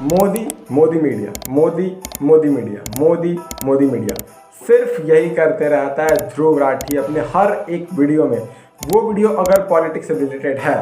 Modi Modi media, Modi Modi media, Modi Modi media, सिर्फ यही करते रहता है ध्रुव राठी अपने हर एक वीडियो में। वो वीडियो अगर पॉलिटिक्स से रिलेटेड है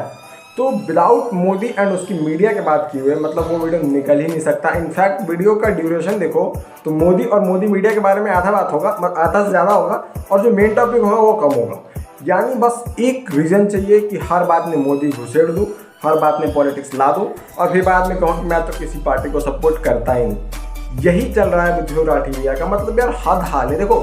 तो विदाउट मोदी एंड उसकी मीडिया के बात किए हुए मतलब वो वीडियो निकल ही नहीं सकता। इनफैक्ट वीडियो का ड्यूरेशन देखो तो मोदी और मोदी मीडिया के बारे में आधा बात होगा, आधा से ज़्यादा होगा, और जो मेन टॉपिक होगा वो कम होगा। यानी बस एक रीज़न चाहिए कि हर बात में मोदी घुसेड़ दूँ, हर बात में पॉलिटिक्स ला दूँ और फिर बाद में कहूँ कि मैं तो किसी पार्टी को सपोर्ट करता ही नहीं। यही चल रहा है ध्रुव राठी भैया का। मतलब यार हद हाल है। देखो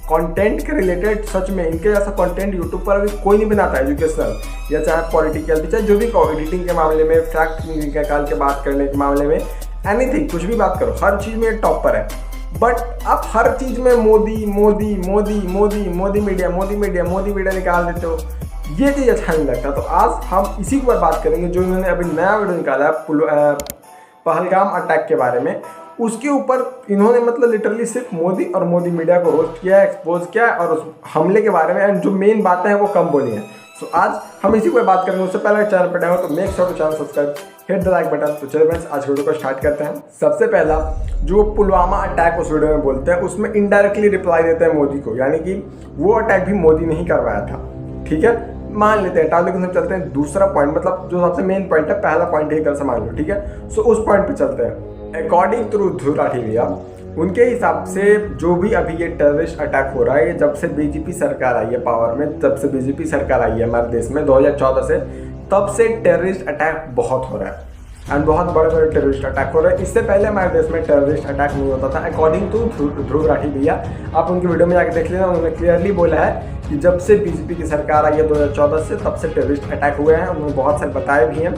कंटेंट के रिलेटेड सच में इनके जैसा कंटेंट यूट्यूब पर अभी कोई नहीं बनाता एजुकेशनल या चाहे पॉलिटिकल, चाहे जो भी कहो, एडिटिंग के मामले में, फैक्ट निकाल के बात करने के मामले में, एनीथिंग, कुछ भी बात करो, हर चीज़ में टॉप पर है। बट आप हर चीज़ में Modi Modi Modi Modi Modi media, Modi media, Modi media निकाल देते हो। ये चीज़ अच्छा नहीं लगता। तो आज हम इसी के ऊपर बात करेंगे जो इन्होंने अभी नया वीडियो निकाला है पहलगाम अटैक के बारे में। उसके ऊपर इन्होंने मतलब लिटरली सिर्फ मोदी और मोदी मीडिया को रोस्ट किया है, एक्सपोज किया है और उस हमले के बारे में एंड जो मेन बातें हैं वो कम बोली हैं। सो आज हम इसी पर बात करेंगे। उससे पहले चैनल पर आए हो तो make sure to channel subscribe, hit the like button. तो चलो फ्रेंड्स आज वीडियो को स्टार्ट करते हैं। सबसे पहला जो पुलवामा अटैक उस वीडियो में बोलते हैं उसमें इनडायरेक्टली रिप्लाई देते हैं मोदी को, यानी कि वो अटैक भी मोदी ने ही करवाया था। ठीक है, मान लेते हैं, टाल लेकिन चलते हैं दूसरा पॉइंट, मतलब जो सबसे मेन पॉइंट है, पहला पॉइंट एक तरह से मान लो। ठीक है, सो उस पॉइंट पे चलते हैं। अकॉर्डिंग टू ध्रुव राठी भैया, उनके हिसाब से जो भी अभी ये टेररिस्ट अटैक हो रहा है, ये जब से बीजेपी सरकार आई है पावर में, जब से बीजेपी सरकार आई है हमारे देश में 2014 से, तब से टेररिस्ट अटैक बहुत हो रहा है एंड बहुत बड़े बड़े टेररिस्ट अटैक हो रहे हैं। इससे पहले हमारे देश में टेररिस्ट अटैक नहीं होता था। अकॉर्डिंग टू ध्रुव राठी भैया, आप उनकी वीडियो में जाकर देख लेना, उन्होंने क्लियरली बोला है कि जब से बीजेपी की सरकार आई है 2014 से, तब से टेररिस्ट अटैक हुए हैं। उन्होंने बहुत सारे बताए भी हैं।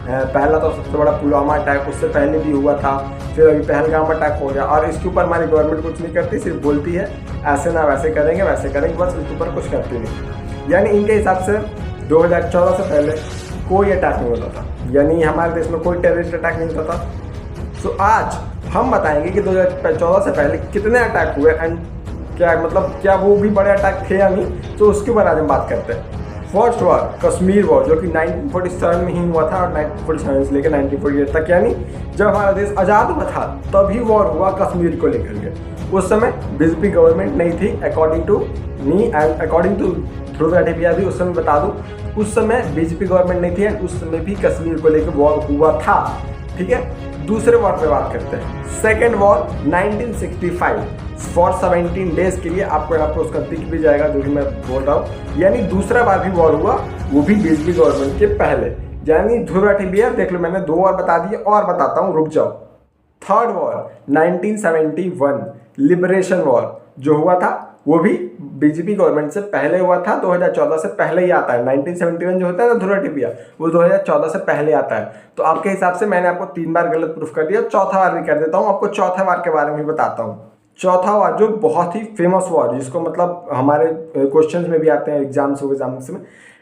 पहला तो सबसे बड़ा पुलवामा अटैक, उससे पहले भी हुआ था, फिर अभी पहलगाम अटैक हो गया। और इसके ऊपर हमारी गवर्नमेंट कुछ नहीं करती, सिर्फ बोलती है ऐसे ना वैसे करेंगे, वैसे करेंगे, बस इसके ऊपर कुछ करती नहीं। यानी इनके हिसाब से 2014 से पहले कोई अटैक नहीं होता था, यानी हमारे देश में कोई टेररिस्ट अटैक नहीं होता था। सो आज हम बताएंगे कि 2014 से पहले कितने अटैक हुए एंड क्या मतलब क्या वो भी बड़े अटैक थे या नहीं। तो उसके ऊपर आज हम बात करते हैं। फर्स्ट वॉर कश्मीर वॉर, जो कि 1947 में ही हुआ था और 1947 से लेकर 1948 तक, यानी जब हमारा देश आज़ाद हुआ था तभी वॉर हुआ कश्मीर को लेकर के। उस समय बीजेपी गवर्नमेंट नहीं थी according to me and according to Dhruv Rathee भैया भी। उस समय बता दूं, उस समय बीजेपी गवर्नमेंट नहीं थी एंड उस समय भी कश्मीर को लेकर वॉर हुआ था। ठीक है, दूसरे वॉर पे बात करते हैं। सेकेंड वॉर 1965 फॉर 17 डेज के लिए, आपको यहाँ पर उसका दिख भी जाएगा जो कि मैं बोल रहा हूँ। यानी दूसरा बार भी वॉर हुआ, वो भी बीजेपी गवर्नमेंट के पहले। यानी ध्रुव राठी भैया देख लो, मैंने 2 और बता दिए और बताता हूँ, रुक जाओ। थर्ड वॉर 1971 लिबरेशन वॉर जो हुआ था वो भी बीजेपी गवर्नमेंट से पहले हुआ था, 2014 से पहले ही आता है। 1971 जो होता है ना ध्रुव राठी भैया, वो 2014 से पहले आता है। तो आपके हिसाब से मैंने आपको 3 बार गलत प्रूफ कर दिया, चौथा बार भी कर देता हूँ। आपको चौथा बार के बारे में भी बताता हूँ। चौथा वार जो बहुत ही फेमस वार, जिसको मतलब हमारे क्वेश्चंस में भी आते हैं एग्जाम्स में,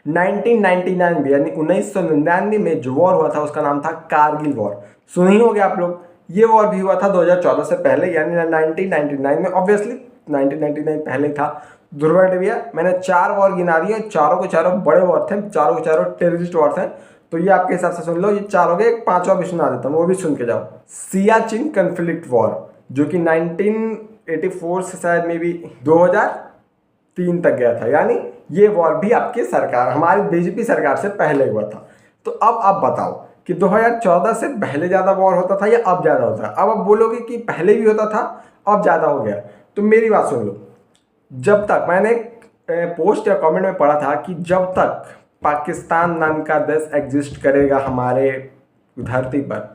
1999 में, यानी 1999 में जो वॉर हुआ था उसका नाम था कारगिल वॉर। सुनी होंगे आप लोग। ये वॉर भी हुआ था 2014 से पहले, यानी 1999 में। ऑब्वियसली 1999 पहले ही था। ध्रुव राठी भैया मैंने 4 वॉर गिना दिए, चारों के चारों बड़े वॉर थे, चारों के चारों टेररिस्ट वॉर थे। तो ये आपके हिसाब से सुन लो, ये 4 हो गए। एक 5वां भी सुना देता हूँ, वो भी सुन के जाओ। सियाचिन कन्फ्लिक्ट वॉर जो कि 1984 से शायद में भी 2003 तक गया था। यानी ये वॉर भी आपकी सरकार, हमारी बीजेपी सरकार से पहले हुआ था। तो अब आप बताओ कि 2014 से पहले ज़्यादा वॉर होता था या अब ज़्यादा होता है? अब आप बोलोगे कि पहले भी होता था, अब ज़्यादा हो गया। तो मेरी बात सुन लो। जब तक मैंने पोस्ट या कमेंट में पढ़ा था कि जब तक पाकिस्तान नाम का देश एग्जिस्ट करेगा हमारे धरती पर,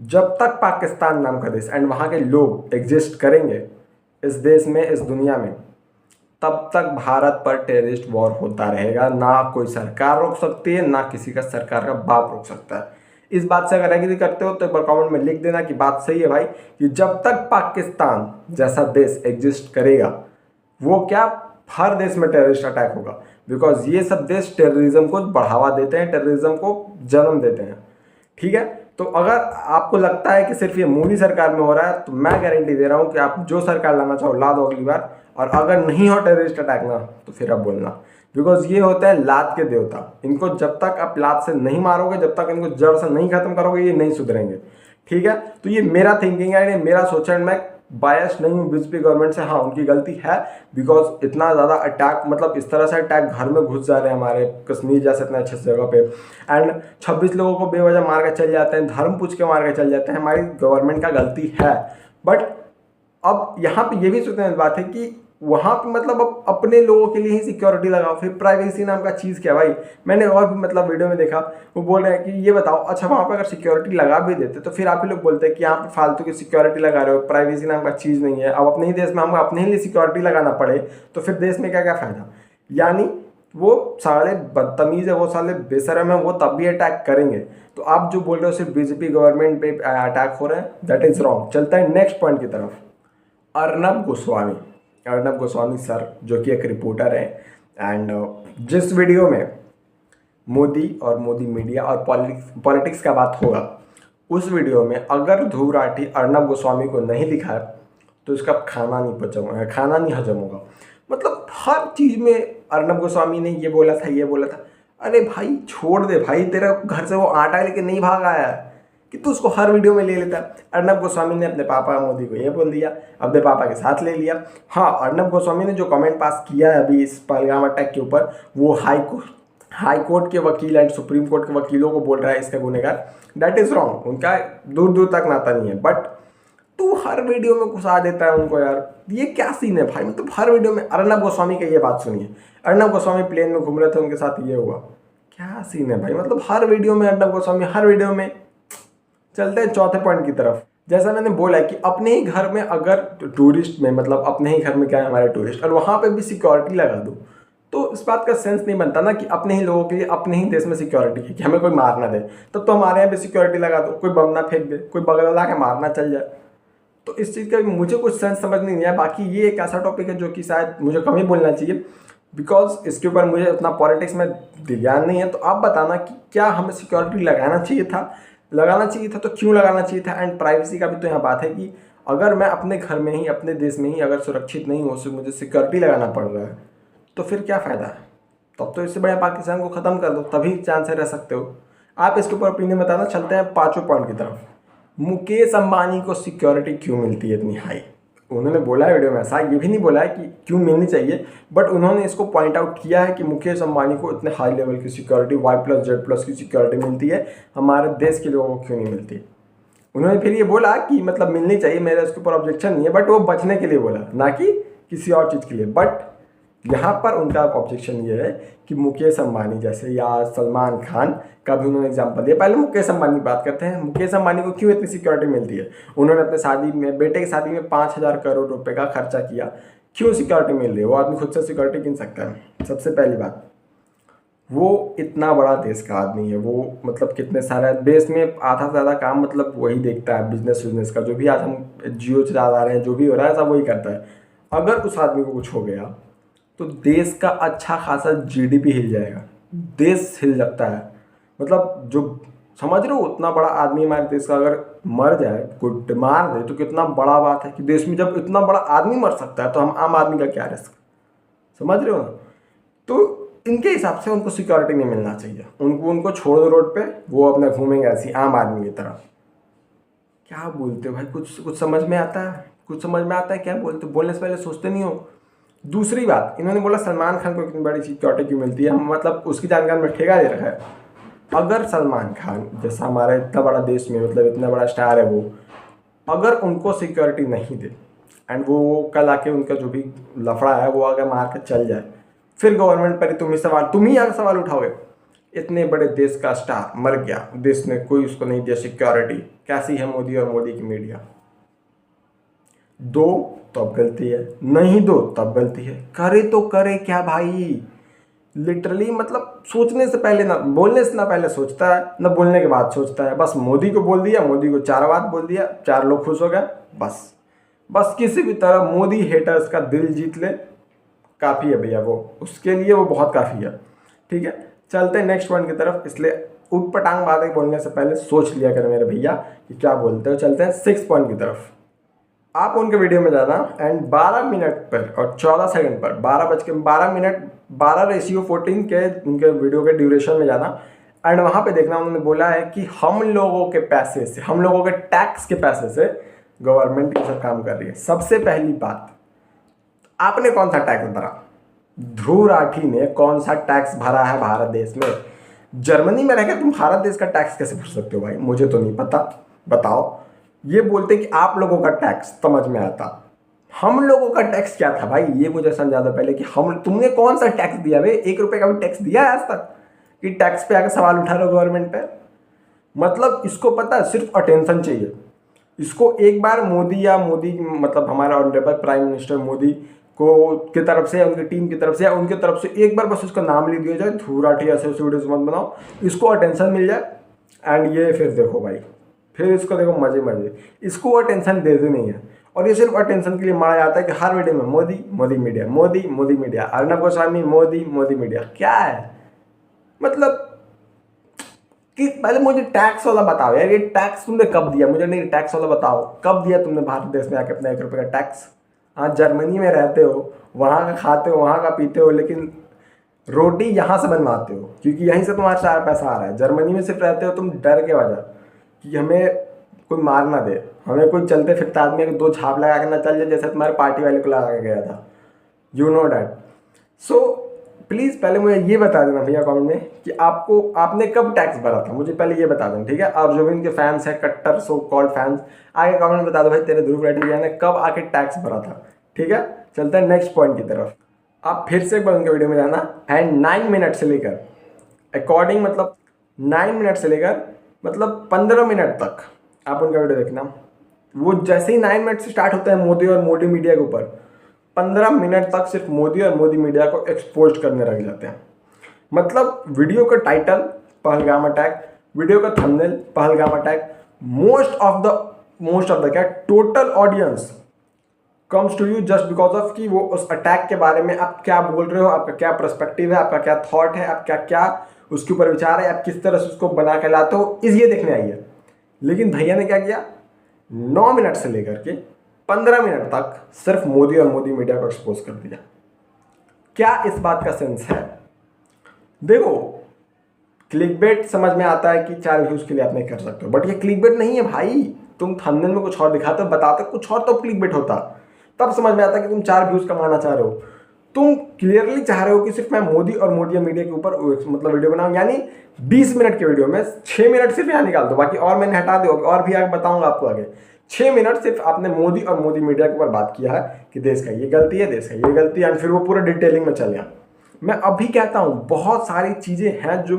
जब तक पाकिस्तान नाम का देश एंड वहाँ के लोग एग्जिस्ट करेंगे इस देश में, इस दुनिया में, तब तक भारत पर टेररिस्ट वॉर होता रहेगा। ना कोई सरकार रोक सकती है, ना किसी का सरकार का बाप रोक सकता है। इस बात से अगर एग्री करते हो तो एक बार कमेंट में लिख देना कि बात सही है भाई, कि जब तक पाकिस्तान जैसा देश एग्जिस्ट करेगा, वो क्या हर देश में टेररिस्ट अटैक होगा। बिकॉज ये सब देश टेररिज्म को बढ़ावा देते हैं, टेररिज्म को जन्म देते हैं। ठीक है, तो अगर आपको लगता है कि सिर्फ ये मोदी सरकार में हो रहा है, तो मैं गारंटी दे रहा हूँ कि आप जो सरकार लाना चाहो ला दो अगली बार। और अगर नहीं हो टेररिस्ट अटैक ना, तो फिर आप बोलना। बिकॉज ये होते हैं लात के देवता। इनको जब तक आप लात से नहीं मारोगे, जब तक इनको जड़ से नहीं खत्म करोगे, ये नहीं सुधरेंगे। ठीक है, तो ये मेरा थिंकिंग है, ये मेरा सोच है, मैं बायस नहीं हूँ बीजेपी गवर्नमेंट से। हाँ, उनकी गलती है, बिकॉज इतना ज़्यादा अटैक, मतलब इस तरह से अटैक घर में घुस जा रहे हैं हमारे कश्मीर जैसे इतने अच्छे जगह पे, एंड 26 लोगों को बेवजह मार के चल जाते हैं, धर्म पूछ के मार के चल जाते हैं। हमारी गवर्नमेंट का गलती है, बट अब यहाँ पे ये भी सोचने वाली बात है कि वहाँ पे मतलब अब अपने लोगों के लिए ही सिक्योरिटी लगाओ। फिर प्राइवेसी नाम का चीज़ क्या भाई, मैंने और भी मतलब वीडियो में देखा, वो बोल रहे हैं कि ये बताओ, अच्छा वहाँ पे अगर सिक्योरिटी लगा भी देते तो फिर आप ही लोग बोलते हैं कि यहाँ पे फालतू की सिक्योरिटी लगा रहे हो, प्राइवेसी नाम का चीज़ नहीं है। अब अपने ही देश में हमको अपने ही लिए सिक्योरिटी लगाना पड़े तो फिर देश में क्या क्या फ़ायदा। यानी वो साले बदतमीज़ है, वो साले बेशरम है, वो तब भी अटैक करेंगे। तो आप जो बोल रहे हो सिर्फ बीजेपी गवर्नमेंट पे अटैक हो रहा है, दैट इज़ रॉन्ग। चलता है नेक्स्ट पॉइंट की तरफ। अर्नब गोस्वामी सर, जो कि एक रिपोर्टर है, एंड जिस वीडियो में मोदी और मोदी मीडिया और पॉलिटिक्स का बात होगा, उस वीडियो में अगर ध्रुव राठी अर्नब गोस्वामी को नहीं दिखाए तो इसका खाना नहीं हजम होगा। मतलब हर चीज़ में अर्नब गोस्वामी ने ये बोला था। अरे भाई छोड़ दे भाई, तेरा घर से वो आटा लेके नहीं भाग आया है कि तू उसको हर वीडियो में ले लेता। अर्नब गोस्वामी ने अपने पापा मोदी को ये बोल दिया, अपने पापा के साथ ले लिया। हाँ, अर्नब गोस्वामी ने जो कमेंट पास किया है अभी इस पहलगाम अटैक के ऊपर, वो हाई कोर्ट के वकील एंड सुप्रीम कोर्ट के वकीलों को बोल रहा है इसका गुनहगार। दैट इज़ रॉन्ग, उनका दूर दूर तक नाता नहीं है, बट तू हर वीडियो में घुसा देता है उनको यार। ये क्या सीन है भाई, मतलब हर वीडियो में। अर्नब गोस्वामी का ये बात सुनिए, अर्नब गोस्वामी प्लेन में घूम रहे थे, उनके साथ ये हुआ। क्या सीन है भाई, मतलब हर वीडियो में अर्नब गोस्वामी, हर वीडियो में। चलते हैं चौथे पॉइंट की तरफ। जैसा मैंने बोला कि अपने ही घर में अगर टूरिस्ट में, मतलब अपने ही घर में क्या है हमारे टूरिस्ट, और वहाँ पे भी सिक्योरिटी लगा दो, तो इस बात का सेंस नहीं बनता ना कि अपने ही लोगों के लिए अपने ही देश में सिक्योरिटी है, कि हमें कोई मार ना दे। तब तो हमारे यहाँ भी सिक्योरिटी लगा दो, कोई बम ना फेंक दे, कोई बगल ला के मारना चल जाए। तो इस चीज़ का मुझे कुछ सेंस समझ नहीं आया। बाकी ये एक ऐसा टॉपिक है जो कि शायद मुझे कम ही बोलना चाहिए, बिकॉज इसके ऊपर मुझे उतना पॉलिटिक्स में ज्ञान नहीं है। तो आप बताना कि क्या हमें सिक्योरिटी लगाना चाहिए था तो क्यों लगाना चाहिए था। एंड प्राइवेसी का भी तो यहाँ बात है कि अगर मैं अपने घर में ही, अपने देश में ही अगर सुरक्षित नहीं हो, उससे मुझे सिक्योरिटी लगाना पड़ रहा है, तो फिर क्या फ़ायदा है। तब तो इससे बढ़िया पाकिस्तान को ख़त्म कर दो, तभी चांस से रह सकते हो आप। इसके ऊपर ओपिनियन बताना। चलते हैं पाँचवें पॉइंट की तरफ। मुकेश अंबानी को सिक्योरिटी क्यों मिलती है इतनी हाई। उन्होंने बोला है वीडियो में, ऐसा ये भी नहीं बोला है कि क्यों मिलनी चाहिए, बट उन्होंने इसको पॉइंट आउट किया है कि मुकेश अंबानी को इतने हाई लेवल की सिक्योरिटी, Y+Z+ की सिक्योरिटी मिलती है, हमारे देश के लोगों को क्यों नहीं मिलती। उन्होंने फिर ये बोला कि मतलब मिलनी चाहिए, मेरा इसके ऊपर ऑब्जेक्शन नहीं है, बट वो बचने के लिए बोला, ना कि किसी और चीज़ के लिए। बट यहाँ पर उनका ऑब्जेक्शन ये है कि मुकेश अंबानी जैसे, या सलमान खान का भी उन्होंने एग्जांपल दिया। पहले मुकेश अंबानी की बात करते हैं। मुकेश अंबानी को क्यों इतनी सिक्योरिटी मिलती है। उन्होंने अपने शादी में, बेटे की शादी में 5,000 करोड़ रुपए का खर्चा किया, क्यों सिक्योरिटी मिल रही है। वो आदमी खुद से सिक्योरिटी गिन सकता है। सबसे पहली बात, वो इतना बड़ा देश का आदमी है, वो मतलब कितने सारे देश में आधा से ज़्यादा काम मतलब वही देखता है, बिजनेस का। जो भी आज हम जियो चला रहे हैं, जो भी हो रहा है सब वही करता है। अगर उस आदमी को कुछ हो गया तो देश का अच्छा खासा GDP हिल जाएगा, देश हिल सकता है। मतलब जो समझ रहे हो, उतना बड़ा आदमी हमारे देश का अगर मर जाए, कोई मार दे, तो कितना बड़ा बात है कि देश में जब इतना बड़ा आदमी मर सकता है तो हम आम आदमी का क्या रिस्क। समझ रहे हो ना। तो इनके हिसाब से उनको सिक्योरिटी नहीं मिलना चाहिए। उनको छोड़ दो रोड पे, वो अपना घूमेंगे ऐसी आम आदमी की तरह। क्या बोलते हो भाई, कुछ समझ में आता है, क्या बोलते हो। बोलने से पहले सोचते नहीं हो। दूसरी बात, इन्होंने बोला सलमान खान को इतनी बड़ी सिक्योरिटी क्यों मिलती है। हम मतलब उसकी जानकारी में ठेका दे रखा है। अगर सलमान खान जैसा हमारा इतना बड़ा देश में, मतलब इतना बड़ा स्टार है वो, अगर उनको सिक्योरिटी नहीं दे, एंड वो कल आके उनका जो भी लफड़ा है वो अगर मार के चल जाए, फिर गवर्नमेंट पर तुम ही आगे सवाल उठाओगे। इतने बड़े देश का स्टार मर गया, देश ने कोई उसको नहीं दिया सिक्योरिटी। कैसी है मोदी और मोदी की मीडिया। दो तब गलती है, नहीं दो तब गलती है। करे तो करे क्या भाई। लिटरली मतलब सोचने से पहले ना, बोलने से ना पहले सोचता है, ना बोलने के बाद सोचता है। बस मोदी को बोल दिया, मोदी को 4 बात बोल दिया, 4 लोग खुश हो गए। बस किसी भी तरह मोदी हेटर्स का दिल जीत ले, काफ़ी है भैया। वो उसके लिए वो बहुत काफ़ी है। ठीक है, चलते हैं नेक्स्ट पॉइंट की तरफ। इसलिए उटपटांग बातें बोलने से पहले सोच लिया करें मेरे भैया कि क्या बोलते हो। चलते हैं 6 पॉइंट की तरफ। आप उनके वीडियो में जाना एंड 12 मिनट पर और 14 सेकंड पर, 12 मिनट 12:14 के उनके वीडियो के ड्यूरेशन में जाना एंड वहाँ पे देखना उन्होंने बोला है कि हम लोगों के पैसे से, हम लोगों के टैक्स के पैसे से गवर्नमेंट ये सब काम कर रही है। सबसे पहली बात, आपने कौन सा टैक्स भरा? ध्रुव राठी ने कौन सा टैक्स भरा है भारत देश में? जर्मनी में रहकर तुम भारत देश का टैक्स कैसे भर सकते हो भाई? मुझे तो नहीं पता, बताओ। ये बोलते कि आप लोगों का टैक्स, समझ में आता। हम लोगों का टैक्स क्या था भाई, ये मुझे समझा दो पहले कि तुमने कौन सा टैक्स दिया भाई? 1 रुपये का भी टैक्स दिया है आज तक कि टैक्स पे आकर सवाल उठा रहे हो गवर्नमेंट पे? मतलब इसको पता है, सिर्फ अटेंशन चाहिए इसको। एक बार मोदी या मोदी मतलब हमारा ऑनरेबल प्राइम मिनिस्टर मोदी को की तरफ से, उनकी टीम की तरफ से या उनकी तरफ से एक बार बस उसका नाम ले दिया जाए, ध्रुव राठी ऐसे वीडियोज मत बनाओ, इसको अटेंशन मिल जाए। एंड ये फिर देखो भाई, फिर इसको देखो मजे मजे, इसको अटेंशन देते नहीं है। और ये सिर्फ अटेंशन के लिए मारा जाता है कि हर वीडियो में Modi Modi media, Modi Modi media, Arnab Goswami Modi Modi media. क्या है मतलब कि पहले मुझे टैक्स वाला बताओ यार, ये टैक्स तुमने कब दिया? मुझे नहीं, टैक्स वाला बताओ कब दिया तुमने भारत देश में आके अपना 1 रुपये का टैक्स? हाँ, जर्मनी में रहते हो, वहाँ का खाते हो, वहाँ का पीते हो, लेकिन रोटी यहाँ से बनवाते हो क्योंकि यहीं से तुम्हारा 4 पैसा आ रहा है। जर्मनी में सिर्फ रहते हो तुम डर के वजह कि हमें कोई मार ना दे, हमें कोई चलते फिरते आदमी को 2 झाप लगा के ना चल जाए, जैसे तुम्हारे पार्टी वाले को लगा के गया था। You know that. So please पहले मुझे ये बता देना भैया कमेंट में कि आपने कब टैक्स भरा था, मुझे पहले ये बता देना, ठीक है? आप जो भी इनके फैंस हैं, कट्टर सो कॉल्ड फैंस, आगे कमेंट में बता दो भाई तेरे ध्रुव राठी भैया ने कब आके टैक्स भरा था, ठीक है? चलते हैं नेक्स्ट पॉइंट की तरफ। आप फिर से एक बार उनके वीडियो में जाना एंड 9 मिनट से लेकर अकॉर्डिंग मतलब 9 मिनट से लेकर मतलब 15 मिनट तक आप उनका वीडियो देखना। वो जैसे ही 9 मिनट से स्टार्ट होता है मोदी और मोदी मीडिया के ऊपर, 15 मिनट तक सिर्फ मोदी और मोदी मीडिया को एक्सपोज करने लग जाते हैं। मतलब वीडियो का टाइटल पहलगाम अटैक, वीडियो का thumbnail Pahalgam attack, most of the क्या total audience comes to you just because of कि वो उस अटैक के बारे में आप क्या बोल रहे हो, आपका क्या पर्सपेक्टिव है, आपका क्या थॉट है, आपका क्या उसके ऊपर विचार है, आप किस तरह से उसको बना के लाते हो, ये देखने आई है। लेकिन भैया ने क्या किया, 9 मिनट से लेकर के 15 मिनट तक सिर्फ मोदी और मोदी मीडिया को एक्सपोज कर दिया। क्या इस बात का सेंस है? देखो, क्लिकबेट समझ में आता है कि 4 व्यूज के लिए आप नहीं कर सकते हो, बट ये क्लिकबेट नहीं है भाई। तुम थंबनेल में कुछ और दिखाते हो, बताते कुछ और, तो क्लिकबेट होता, तब समझ में आता कि तुम 4 व्यूज कमाना चाह रहे हो। तुम क्लियरली चाह रहे हो कि सिर्फ मैं मोदी और मोदी मीडिया के ऊपर मतलब वीडियो बनाऊं, यानी 20 मिनट के वीडियो में 6 मिनट सिर्फ यहाँ निकाल दो, बाकी और मैंने हटा दो, और भी आगे बताऊंगा आपको आगे। 6 मिनट सिर्फ आपने मोदी और मोदी मीडिया के ऊपर बात किया है कि देश का ये गलती है, देश का ये गलती है, फिर वो पूरा डिटेलिंग में चल गया। मैं अभी कहता हूँ बहुत सारी चीज़ें हैं जो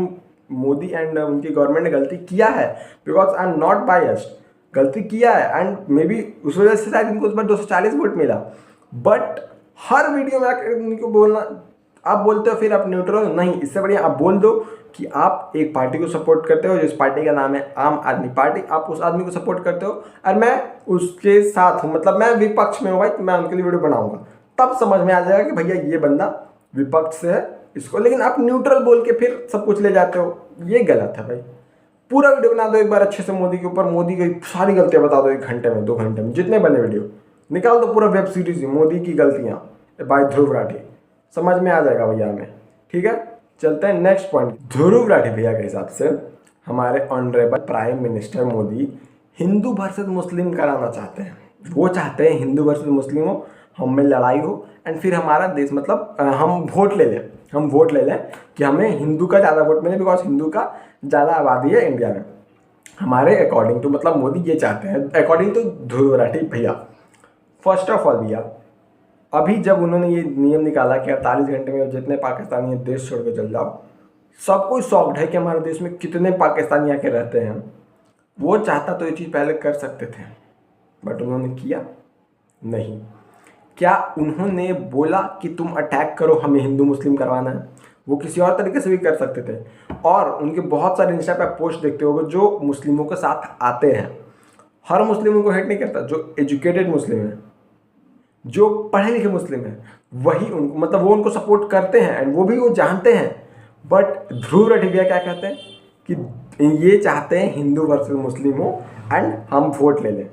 मोदी एंड उनकी गवर्नमेंट ने गलती किया है, because I am not biased, गलती किया है एंड मे बी उस वजह से शायद इनको उस बार 240 वोट मिला। बट हर वीडियो में आकर उनको बोलना, आप बोलते हो फिर आप न्यूट्रल नहीं, इससे बढ़िया आप बोल दो कि आप एक पार्टी को सपोर्ट करते हो, जिस पार्टी का नाम है आम आदमी पार्टी, आप उस आदमी को सपोर्ट करते हो और मैं उसके साथ हूँ, मतलब मैं विपक्ष में हूँ भाई, मैं उनके लिए वीडियो बनाऊंगा, तब समझ में आ जाएगा कि भैया ये बंदा विपक्ष से है इसको। लेकिन आप न्यूट्रल बोल के फिर सब कुछ ले जाते हो, ये गलत है भाई। पूरा वीडियो बना दो एक बार अच्छे से मोदी के ऊपर, मोदी की सारी गलतियाँ बता दो 1 घंटे में 2 घंटे में, जितने बने वीडियो निकाल दो, पूरा वेब सीरीज मोदी की गलतियाँ बाय ध्रुव राठी, समझ में आ जाएगा भैया हमें, ठीक है? चलते हैं नेक्स्ट पॉइंट। ध्रुव राठी भैया के हिसाब से हमारे honourable prime minister Modi Hindu versus Muslim कराना चाहते हैं। वो चाहते हैं हिंदू वर्सेस मुस्लिम हो, हम में लड़ाई हो एंड फिर हमारा देश मतलब हम वोट ले लें कि हमें हिंदू का ज़्यादा वोट मिले, बिकॉज हिंदू का ज़्यादा आबादी है इंडिया में हमारे अकॉर्डिंग टू, मतलब मोदी ये चाहते हैं अकॉर्डिंग टू ध्रुव राठी भैया। फर्स्ट ऑफ ऑल भैया, अभी जब उन्होंने ये नियम निकाला कि 48 घंटे में जितने पाकिस्तानी देश छोड़ के चल जाओ, सब कोई शॉक्ड है कि हमारे देश में कितने पाकिस्तानी आके रहते हैं। वो चाहता तो ये चीज़ पहले कर सकते थे, बट उन्होंने किया नहीं। क्या उन्होंने बोला कि तुम अटैक करो, हमें हिंदू मुस्लिम करवाना है? वो किसी और तरीके से भी कर सकते थे। और उनके बहुत सारे इंस्टा पे पोस्ट देखते होगे जो मुस्लिमों के साथ आते हैं। हर मुस्लिमों को हेट नहीं करता, जो एजुकेटेड मुस्लिम है, जो पढ़े लिखे मुस्लिम हैं, वही उनको मतलब वो उनको सपोर्ट करते हैं एंड वो भी वो जानते हैं। बट ध्रुव राठी भैया क्या कहते हैं कि ये चाहते हैं हिंदू वर्सेस मुस्लिम हो एंड हम वोट ले लें।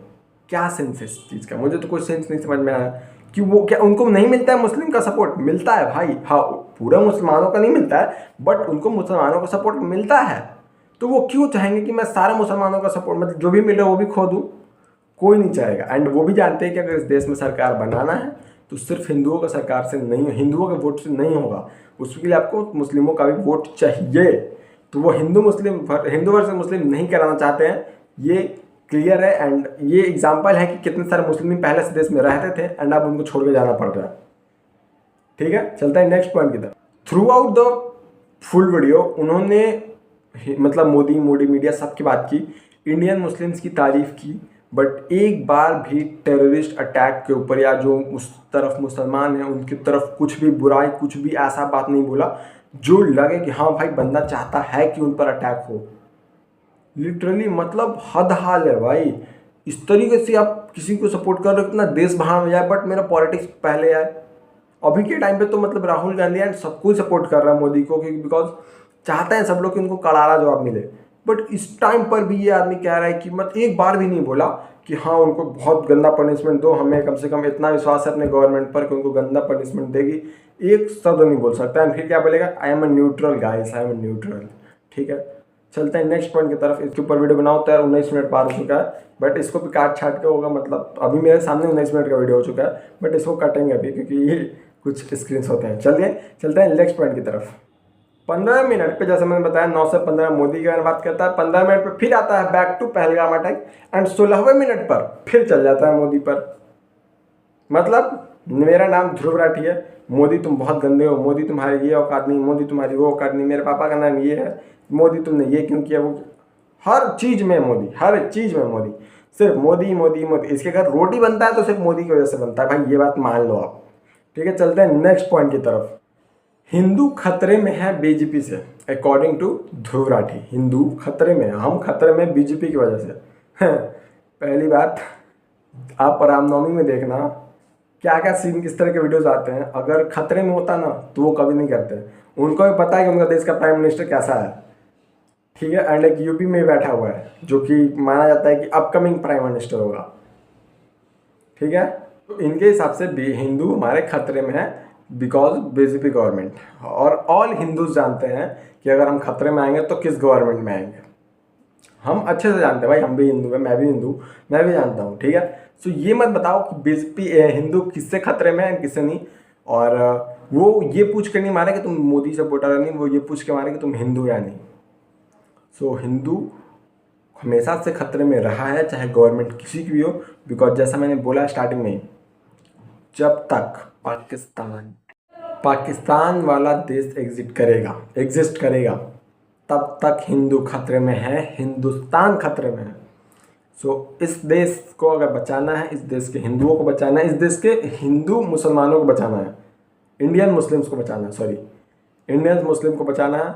क्या सेंस है इस चीज़ का? मुझे तो कोई सेंस नहीं समझ में आया कि वो क्या उनको नहीं मिलता है मुस्लिम का सपोर्ट? मिलता है भाई, हाँ, पूरा मुसलमानों का नहीं मिलता है, बट उनको मुसलमानों का सपोर्ट मिलता है। तो वो क्यों चाहेंगे कि मैं सारे मुसलमानों का सपोर्ट, मतलब जो भी मिले वो भी खो दूँ? कोई नहीं चाहेगा। एंड वो भी जानते हैं कि अगर इस देश में सरकार बनाना है तो सिर्फ हिंदुओं का सरकार से नहीं, हिंदुओं के वोट से नहीं होगा, उसके लिए आपको मुस्लिमों का भी वोट चाहिए। तो वो हिंदू वर्सेस मुस्लिम नहीं कराना चाहते हैं, ये क्लियर है। एंड ये एग्जाम्पल है कि कितने सारे मुस्लिम पहले से देश में रहते थे एंड अब उनको छोड़ के जाना पड़ रहा है। ठीक है, चलता है नेक्स्ट पॉइंट की तरफ। Through out the full video उन्होंने मतलब मोदी मीडिया सबकी बात की, इंडियन मुस्लिम्स की तारीफ की, बट एक बार भी टेररिस्ट अटैक के ऊपर या जो उस तरफ मुसलमान हैं उनकी तरफ कुछ भी बुराई, कुछ भी ऐसा बात नहीं बोला जो लगे कि हाँ भाई बंदा चाहता है कि उन पर अटैक हो। लिटरली मतलब हद हाल है भाई। इस तरीके से आप किसी को सपोर्ट कर रहे हो, इतना देश बाहर में जाए, बट मेरा पॉलिटिक्स पहले आए। अभी के टाइम पे तो मतलब राहुल गांधी एंड सब कुछ सपोर्ट कर रहा है मोदी को, क्योंकि बिकॉज चाहते हैं सब लोग कि उनको करारा जवाब मिले। बट इस टाइम पर भी ये आदमी कह रहा है कि मत एक बार भी नहीं बोला कि हाँ उनको बहुत गंदा पनिशमेंट दो, हमें कम से कम इतना विश्वास है अपने गवर्नमेंट पर कि उनको गंदा पनिशमेंट देगी। एक शब्द नहीं बोल सकता है। फिर क्या बोलेगा, I am a neutral guys, I am a neutral. ठीक है, चलते हैं नेक्स्ट पॉइंट की तरफ। इसके ऊपर वीडियो बनाओ तो यार 19 मिनट पार हो चुका है, बट इसको भी काट छाट के होगा, मतलब अभी मेरे सामने 19 मिनट का वीडियो हो चुका है, बट इसको कटेंगे अभी क्योंकि ये कुछ स्क्रीन होते हैं। चलिए चलते हैं नेक्स्ट पॉइंट की तरफ। 15 मिनट पे जैसे मैंने बताया 9 से 15 मोदी के बारे में बात करता है, 15 मिनट पे फिर आता है back to Pahalgam attack and 16वें मिनट पर फिर चल जाता है मोदी पर। मतलब मेरा नाम ध्रुव राठी है, मोदी तुम बहुत गंदे हो, मोदी तुम्हारी ये औकात नहीं, मोदी तुम्हारी वो औकात नहीं, मेरे पापा का नाम ये है, मोदी तुमने ये क्यों किया, वो हर चीज़ में मोदी, हर चीज़ में मोदी, सिर्फ मोदी मोदी मोदी। इसके घर रोटी बनता है तो सिर्फ मोदी की वजह से बनता है भाई, ये बात मान लो आप। ठीक है, चलते हैं नेक्स्ट पॉइंट की तरफ। हिंदू खतरे में है बीजेपी से, अकॉर्डिंग टू ध्रुव राठी। हिंदू खतरे में, हम खतरे में बीजेपी की वजह से। पहली बात, आप रामनवमी में देखना क्या क्या सीन, किस तरह के वीडियोस आते हैं। अगर खतरे में होता ना तो वो कभी नहीं करते, उनको भी पता है कि उनका देश का प्राइम मिनिस्टर कैसा है। ठीक है, एंड एक यूपी में बैठा हुआ है जो कि माना जाता है कि अपकमिंग प्राइम मिनिस्टर होगा। ठीक है, तो इनके हिसाब से हिंदू हमारे खतरे में है बिकॉज बीजेपी गवर्नमेंट। और ऑल हिंदूज जानते हैं कि अगर हम खतरे में आएंगे तो किस गवर्नमेंट में आएंगे। हम अच्छे से जानते हैं भाई, हम भी हिंदू हैं, मैं भी हिंदू, मैं भी जानता हूँ। ठीक है, तो ये मत बताओ कि बीजेपी हिंदू किससे खतरे में है किससे नहीं। और वो ये पूछ कर नहीं मारे कि तुम मोदी सपोर्टर है नहीं, वो ये पूछ के मारे कि तुम हिंदू या नहीं। सो हिंदू हमेशा से खतरे में रहा है, चाहे गवर्नमेंट किसी की भी हो। बिकॉज जैसा मैंने बोला स्टार्टिंग में, जब तक पाकिस्तान वाला देश एग्जिस्ट करेगा तब तक हिंदू खतरे में है, हिंदुस्तान खतरे में है। सो इस देश को अगर बचाना है, इस देश के हिंदुओं को बचाना है, इस देश के हिंदू मुसलमानों को बचाना है, इंडियन मुस्लिम्स को बचाना है, सॉरी इंडियन मुस्लिम को बचाना है,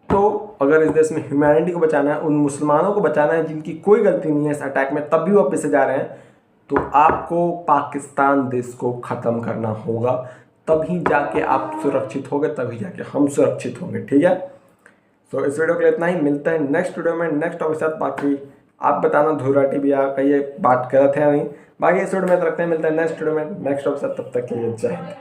तो अगर इस देश में ह्यूमैनिटी को बचाना है, उन मुसलमानों को बचाना है जिनकी कोई गलती नहीं है इस अटैक में, तब भी वो पीछे जा रहे हैं, तो आपको पाकिस्तान देश को ख़त्म करना होगा। तभी जाके आप सुरक्षित होंगे, तभी जाके हम सुरक्षित होंगे। ठीक है, तो इस वीडियो के लिए इतना ही, मिलता है नेक्स्ट वीडियो में नेक्स्ट टॉपिक के साथ। बाकी आप बताना ध्रुव राठी भी का ये बात गलत है या नहीं। बाकी इस वीडियो में रखते हैं, मिलता है नेक्स्ट वीडियो में नेक्स्ट टॉपिक के साथ, तब तक के लिए जय हिंद।